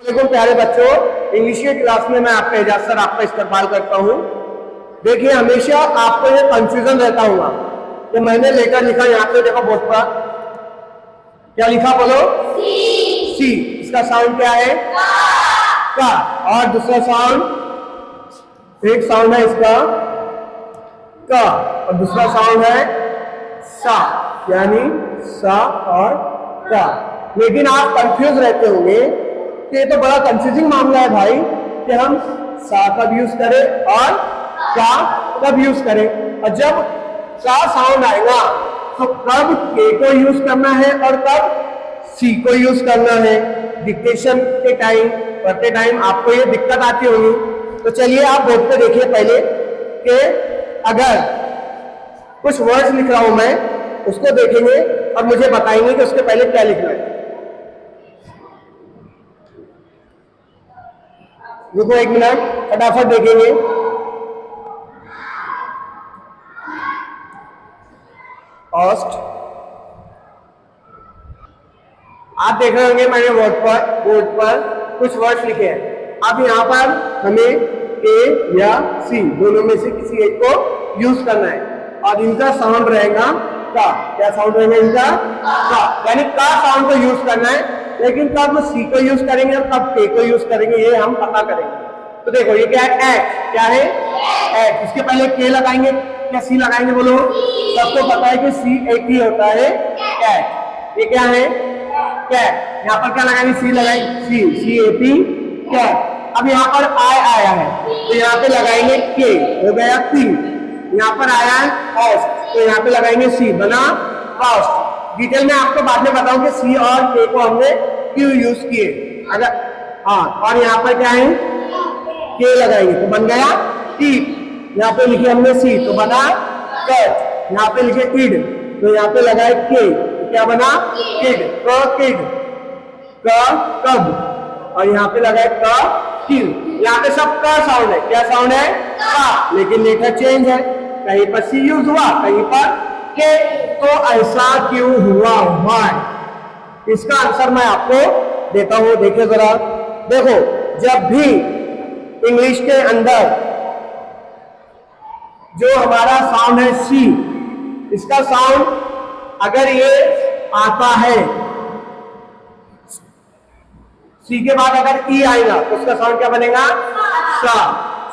देखो प्यारे बच्चों, इंग्लिश की क्लास में मैं आपका एजाज सर आपका इस्तेमाल करता हूँ। देखिए हमेशा आपको ये कंफ्यूजन रहता होगा कि मैंने लेटर लिखा, यहाँ पे देखो बोर्ड पर क्या लिखा, बोलो सी। इसका साउंड क्या है? का। और दूसरा साउंड, एक साउंड है इसका का और दूसरा साउंड है सा, यानी सा और का। लेकिन आप कंफ्यूज रहते होंगे कि ये तो बड़ा कंफ्यूजिंग मामला है भाई कि हम सा कब यूज करें और का कब यूज करें। और जब का साउंड आएगा तो कब के को यूज करना है और कब सी को यूज करना है। डिक्टेशन के टाइम, पढ़ते टाइम आपको ये दिक्कत आती होगी। तो चलिए आप बोर्ड पे देखिए पहले कि अगर कुछ वर्ड्स लिख रहा हूं मैं, उसको देखेंगे और मुझे बताएंगे कि उसके पहले क्या लिखना है। रुको एक मिनट, फटाफट देखेंगे। ऑस्ट, आप देख रहे होंगे मैंने बोर्ड पर कुछ वर्ड्स लिखे हैं। अब यहाँ पर हमें ए या सी दोनों में से किसी एक को यूज करना है और इनका साउंड रहेगा का। क्या साउंड रहेगा इनका? का, यानी का साउंड को यूज करना है। लेकिन कब सी को यूज करेंगे और कब के को यूज करेंगे ये हम पता करेंगे। तो देखो ये क्या है? एट। क्या है? एट। इसके पहले के लगाएंगे, क्या सी लगाएंगे? बोलो। सबको पता है कि सी एक ही होता है, कैट। ये क्या है? कैट। यहाँ पर क्या लगाएंगे? सी लगाएंगे, सी ए पी, कैट। अब यहाँ पर आई आया है तो यहाँ पे लगाएंगे के, हो गया पी। यहाँ पर आया है ऑस्ट तो यहाँ पे लगाएंगे सी, बना ऑस्ट। डिटेल में आपको बाद में बताऊं कि सी और के को हमने क्यों यूज किए। अगर हाँ, और यहाँ पर क्या है? के लगाएंगे तो बन गया टीप। यहाँ पे लिखे हमने सी तो बना कट। यहाँ पे लिखे इड तो यहाँ पे लगाए के, तो क्या बना? किड। क किड, क कब, और यहाँ पे लगाए क किल। यहाँ पे सब का साउंड है। क्या साउंड है? का, लेकिन लेटर चेंज है, कहीं पर सी यूज हुआ, कहीं पर के। तो ऐसा क्यों हुआ? व्हाई? इसका आंसर मैं आपको देता हूं, देखिए जरा। देखो जब भी इंग्लिश के अंदर जो हमारा साउंड है सी, इसका साउंड अगर ये आता है, सी के बाद अगर ई आएगा तो उसका साउंड क्या बनेगा? सा।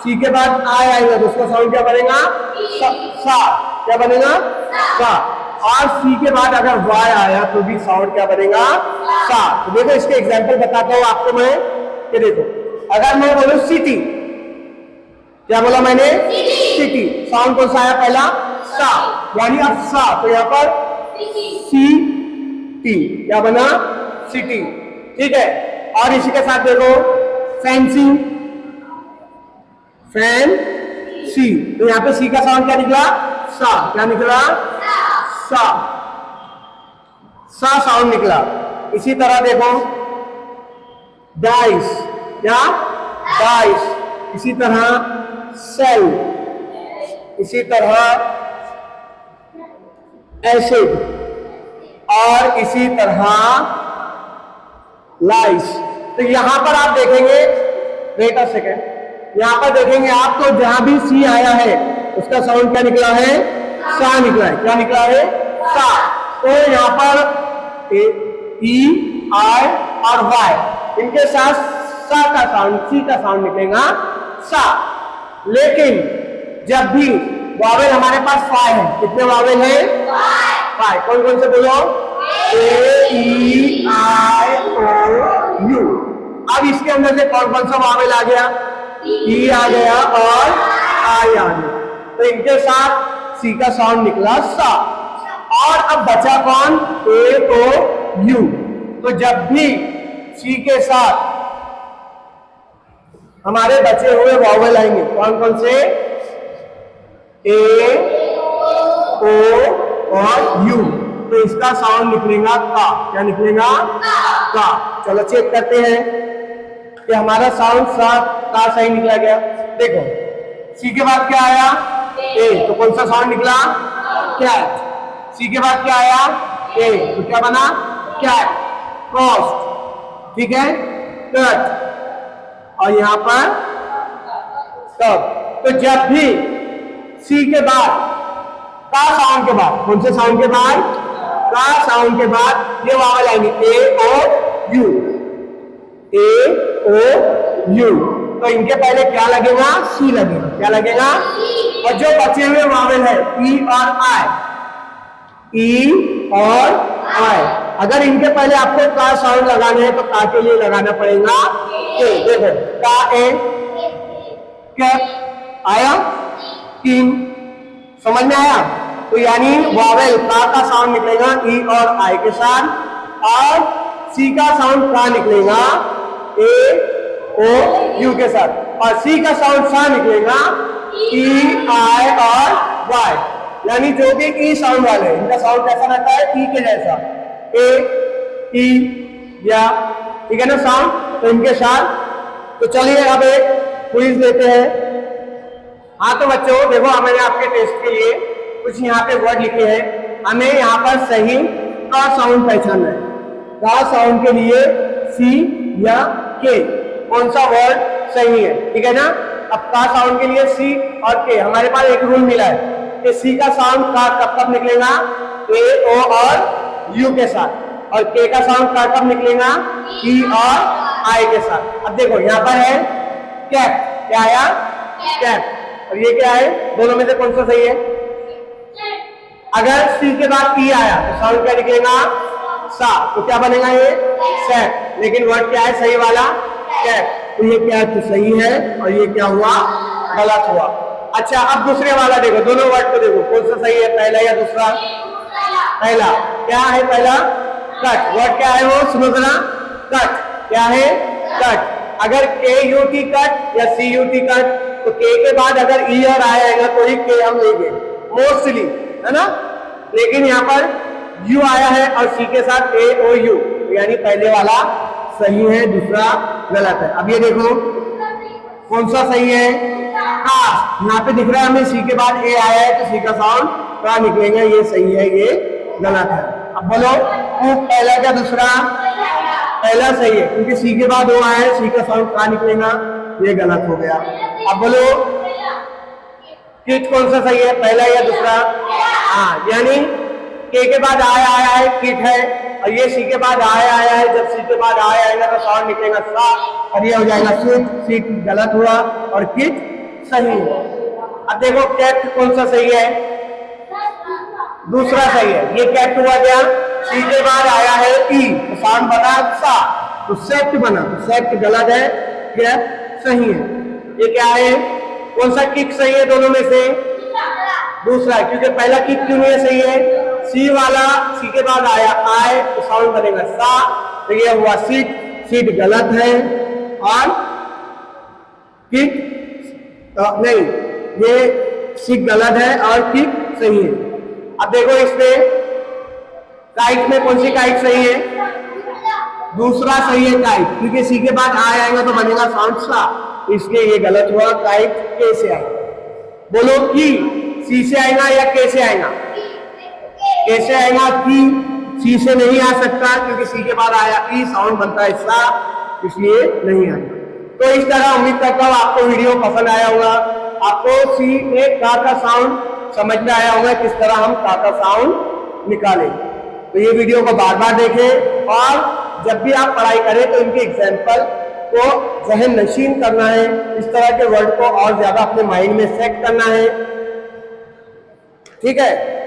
सी के बाद आई आएगा तो उसका साउंड क्या बनेगा? सा। क्या बनेगा? सा। और सी के बाद अगर वाई आया तो भी साउंड क्या बनेगा? सा। तो देखो इसके एग्जांपल बताता हूं आपको मैं कि देखो अगर मैं बोलूं सिटी, क्या बोला मैंने? सिटी। साउंड कौन सा आया? पहला सा, यानी अब सा। तो यहाँ पर सी टी, क्या बना? सिटी। ठीक है। और इसी के साथ देखो फैंसी, फैन सी, तो यहाँ पे सी का साउंड क्या निकला? सा। क्या निकला? सा। सा साउंड निकला। इसी तरह देखो डाइस, क्या? डाइस। इसी तरह सेल, इसी तरह एसिड, और इसी तरह लाइस। तो यहां पर आप देखेंगे, वेट अ सेकेंड, यहां पर देखेंगे आप तो जहां भी सी आया है उसका साउंड क्या निकला है? सा निकला है। क्या निकला है? सा। तो यहां पर ई, आई और वाई, इनके साथ सा का साउंड, सी का साउंड निकलेगा सा। लेकिन जब भी वावेल हमारे पास 5 है, कितने वावेल है? 5। कौन कौन से बोलो? ए, ई, आई, ओ, यू। अब इसके अंदर से कौन कौन सा वावेल आ गया? ई आ गया और आई आ गया। तो इनके साथ सी का साउंड निकला सा। और अब बचा कौन? ए, ओ, यू। तो जब भी सी के साथ हमारे बचे हुए वावेल आएंगे, कौन कौन से? ए, ओ और यू, तो इसका साउंड निकलेगा का। क्या निकलेगा? का। चलो चेक करते हैं कि हमारा साउंड सा का सही निकला गया। देखो सी के बाद क्या आया? ए, तो कौन सा साउंड निकला? कैट। सी के बाद क्या आया? ए, तो क्या बना? कैट। कॉस्ट। ठीक है। कट। और यहाँ पर कब। तो जब भी सी के बाद का साउंड के बाद, कौन से साउंड के बाद, का साउंड के बाद ये वावल आएंगे ए ओ यू, ए ओ यू। तो इनके पहले क्या लगेगा, सी लगेगा। क्या लगेगा, और जो बचे हुए वावल है ई और आई, ई और आई, अगर इनके पहले आपको का साउंड लगाना है तो का के लिए लगाना पड़ेगा ए। देखो का ए, कैप आया, किंग, समझ में आया। तो यानी वावेल का साउंड निकलेगा ई और आई के साथ, और सी का साउंड का निकलेगा ए ओ यू के साथ, और सी का साउंड सा निकलेगा ई आई और वाई। यानी जो भी ई साउंड वाले हैं इनका साउंड कैसा रहता है, ई के जैसा, ए ई या, ठीक है ना साउंड। तो इनके साथ, तो चलिए अब एक क्विज लेते हैं। हाँ तो बच्चों देखो, मैंने आपके टेस्ट के लिए कुछ यहाँ पे वर्ड लिखे हैं, हमें यहाँ पर सही का साउंड पहचानना है। का साउंड के लिए सी या के, कौन सा वर्ड सही है, ठीक है ना। अब का साउंड के लिए सी और के, हमारे पास एक रूल मिला है कि सी का साउंड का कब निकलेगा, ए ओ और यू के साथ, और के का साउंड का कब निकलेगा, ई और आई के साथ। अब देखो यहाँ पर है कैप, क्या आया, कैप, और ये क्या है, दोनों में से कौन सा सही है। अगर सी के बाद ई आया तो साउंड क्या निकलेगा, सा, तो क्या बनेगा ये सैप। लेकिन वर्ड क्या है सही वाला, कैप। तो ये क्या तो सही है, और ये क्या हुआ, गलत हुआ। अच्छा अब दूसरे वाला देखो, दोनों वर्ड को देखो कौन सा सही है, पहला या दूसरा। पहला क्या है, पहला कट। वर्ड क्या है वो, सुनो जरा, कट। क्या है, कट। अगर के यू टी कट या सी यू टी कट, तो के के बाद अगर ई और आएगा तो ही के हम लेंगे मोस्टली, है ना। लेकिन यहाँ पर यू आया है और सी के साथ ए ओ यू, यानी पहले वाला सही है, दूसरा गलत है। अब ये देखो कौन सा सही है, का। यहाँ पे दिख रहा है हमें सी के बाद ए आया है तो सी का साउंड का निकलेगा, ये सही है, ये गलत है। अब बोलो पहला क्या दूसरा, पहला सही है क्योंकि सी के बाद वो आया है, सी का साउंड का निकलेगा, ये गलत हो गया। अब बोलो किट कौन सा सही है, पहला या दूसरा। हाँ यानी के बाद आया है किट है, और ये सी के बाद आया है, जब सी के बाद आएगा तो साउंड निकलेगा सा, और ये हो जाएगा सीट। सीट गलत हुआ और किट सही हुआ। अब देखो कैट कौन सा सही है, दूसरा सही है। ये कैट हुआ क्या, सी के बाद आया है ई तो साउंड बना सा, तो सेप्ट बना, तो सेप्ट गलत है, कैट सही है। ये क्या है, कौन सा किक सही है दोनों में से, दूसरा, क्योंकि पहला किक क्यों नहीं सही है, सी वाला सी के बाद आया आए तो साउंड बनेगा सा, तो ये हुआ सीट। सीट गलत है, और किक नहीं, ये सीट गलत है और किक सही है। अब देखो इसमें काइट में कौन सी काइट सही है, दूसरा सही है काइट, क्योंकि सी के बाद आएगा तो बनेगा साउंड सा, इसलिए ये गलत हुआ। काइट के से आएगा, बोलो की सी से आएगा या के से आएगा, कैसे आएगा, की सी से नहीं आ सकता क्योंकि सी के बाद आया ई, साउंड बनता है सा, इसलिए नहीं आएगा। तो इस तरह उम्मीद करता हूँ आपको वीडियो पसंद आया होगा, आपको सी में का साउंड समझ में आया होगा, किस तरह हम का साउंड निकालें। तो ये वीडियो को बार बार देखें, और जब भी आप पढ़ाई करें तो इनके एग्जाम्पल को जहन नशीन करना है, इस तरह के वर्ड को और ज्यादा अपने माइंड में सेट करना है, ठीक है।